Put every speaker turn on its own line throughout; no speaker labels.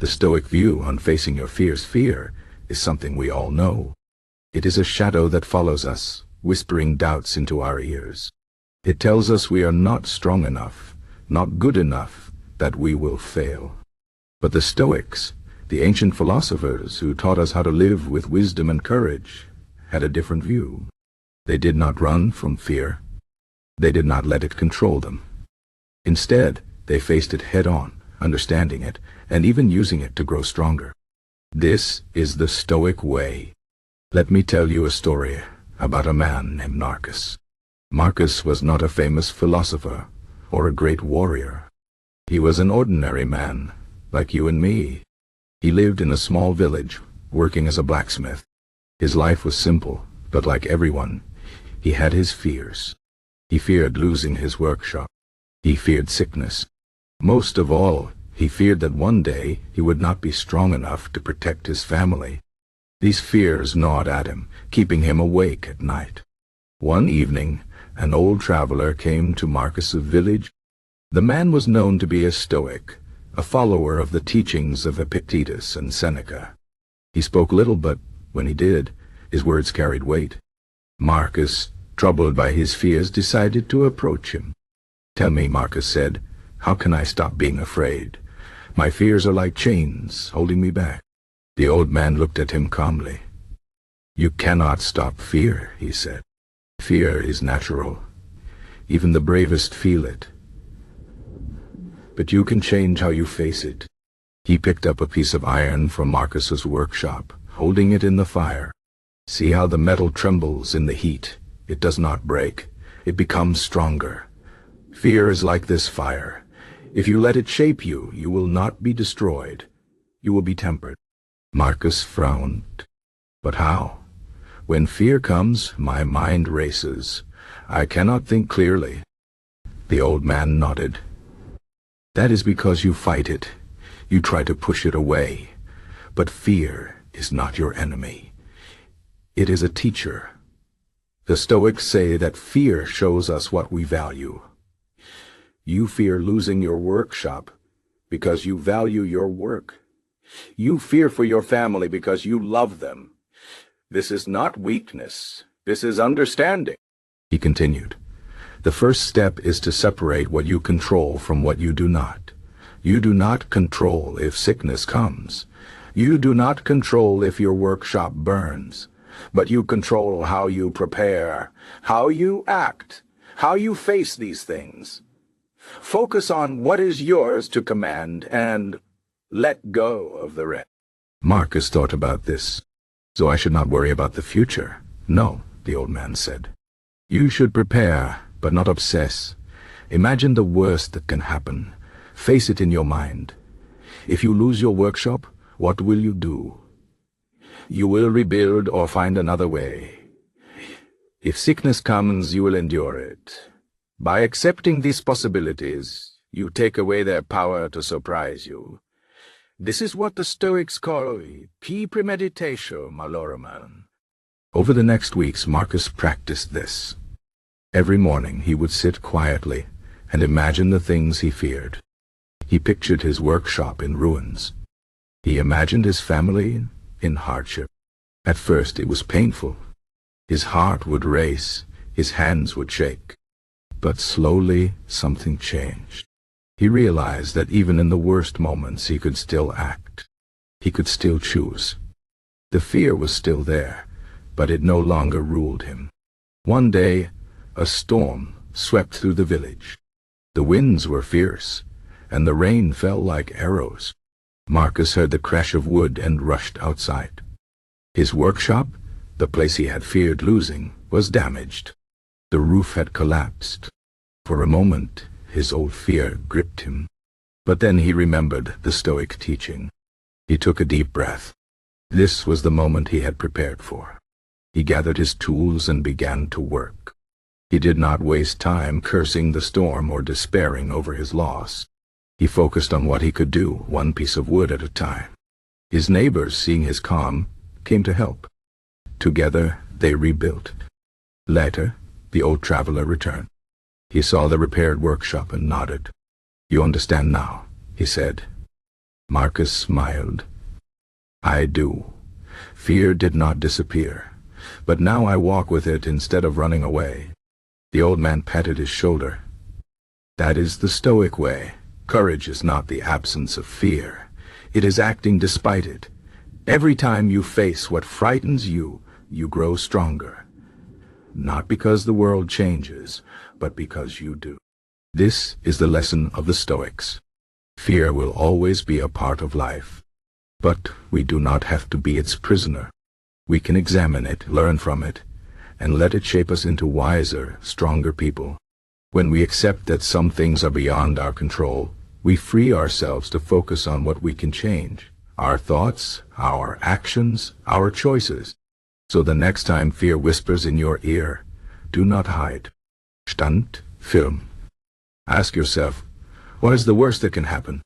The Stoic view on facing your fears. Fear is something we all know. It is a shadow that follows us, whispering doubts into our ears. It tells us we are not strong enough, not good enough, that we will fail. But the Stoics, the ancient philosophers who taught us how to live with wisdom and courage, had a different view. They did not run from fear. They did not let it control them. Instead, they faced it head-on, understanding it, and even using it to grow stronger. This is the Stoic way. Let me tell you a story about a man named Marcus. Marcus was not a famous philosopher or a great warrior. He was an ordinary man, like you and me. He lived in a small village, working as a blacksmith. His life was simple, but like everyone, he had his fears. He feared losing his workshop. He feared sickness. Most of all, he feared that one day he would not be strong enough to protect his family. These fears gnawed at him, keeping him awake at night. One evening, an old traveler came to Marcus's village. The man was known to be a Stoic, a follower of the teachings of Epictetus and Seneca. He spoke little, but when he did, his words carried weight. Marcus, troubled by his fears, decided to approach him. "Tell me," Marcus said, "how can I stop being afraid? My fears are like chains, holding me back." The old man looked at him calmly. "You cannot stop fear," he said. "Fear is natural. Even the bravest feel it. But you can change how you face it." He picked up a piece of iron from Marcus's workshop, holding it in the fire. "See how the metal trembles in the heat. It does not break. It becomes stronger. Fear is like this fire. If you let it shape you, you will not be destroyed. You will be tempered." Marcus frowned. "But how? When fear comes, my mind races. I cannot think clearly." The old man nodded. "That is because you fight it. You try to push it away. But fear is not your enemy. It is a teacher. The Stoics say that fear shows us what we value. You fear losing your workshop because you value your work. You fear for your family because you love them. This is not weakness. This is understanding." He continued, "The first step is to separate what you control from what you do not. You do not control if sickness comes. You do not control if your workshop burns. But you control how you prepare, how you act, how you face these things. Focus on what is yours to command and let go of the rest." Marcus thought about this. "So I should not worry about the future?" "No," the old man said. "You should prepare, but not obsess. Imagine the worst that can happen. Face it in your mind. If you lose your workshop, what will you do? You will rebuild or find another way. If sickness comes, you will endure it. By accepting these possibilities, you take away their power to surprise you. This is what the Stoics call premeditatio, malorum." Over the next weeks, Marcus practiced this. Every morning he would sit quietly and imagine the things he feared. He pictured his workshop in ruins. He imagined his family in hardship. At first it was painful. His heart would race, his hands would shake. But slowly something changed. He realized that even in the worst moments he could still act. He could still choose. The fear was still there, but it no longer ruled him. One day, a storm swept through the village. The winds were fierce, and the rain fell like arrows. Marcus heard the crash of wood and rushed outside. His workshop, the place he had feared losing, was damaged. The roof had collapsed. For a moment, his old fear gripped him. But then he remembered the Stoic teaching. He took a deep breath. This was the moment he had prepared for. He gathered his tools and began to work. He did not waste time cursing the storm or despairing over his loss. He focused on what he could do, one piece of wood at a time. His neighbors, seeing his calm, came to help. Together they rebuilt. Later, the old traveler returned. He saw the repaired workshop and nodded. "You understand now," he said. Marcus smiled. I do. Fear did not disappear, but now I walk with it instead of running away. The old man patted his shoulder. That is the Stoic way. Courage is not the absence of fear. It is acting despite it. Every time you face what frightens you, you grow stronger. Not because the world changes, but because you do. This is the lesson of the Stoics. Fear will always be a part of life, but we do not have to be its prisoner. We can examine it, learn from it, and let it shape us into wiser, stronger people. When we accept that some things are beyond our control, we free ourselves to focus on what we can change, our thoughts, our actions, our choices. So the next time fear whispers in your ear, do not hide. Stand firm. Ask yourself, what is the worst that can happen?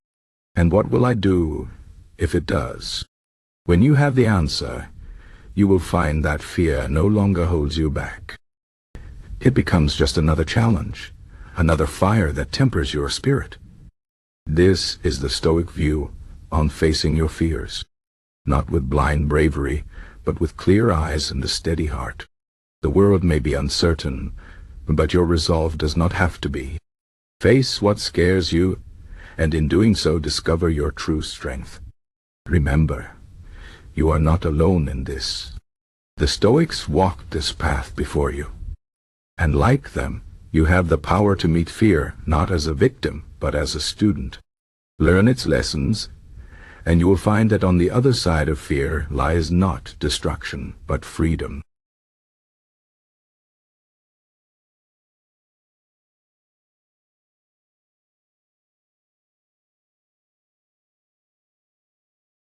And what will I do if it does? When you have the answer, you will find that fear no longer holds you back. It becomes just another challenge, another fire that tempers your spirit. This is the Stoic view on facing your fears, not with blind bravery, but with clear eyes and a steady heart. The world may be uncertain, but your resolve does not have to be. Face what scares you, and in doing so discover your true strength. Remember, you are not alone in this. The Stoics walked this path before you. And like them, you have the power to meet fear not as a victim, but as a student. Learn its lessons, and you will find that on the other side of fear lies not destruction, but freedom.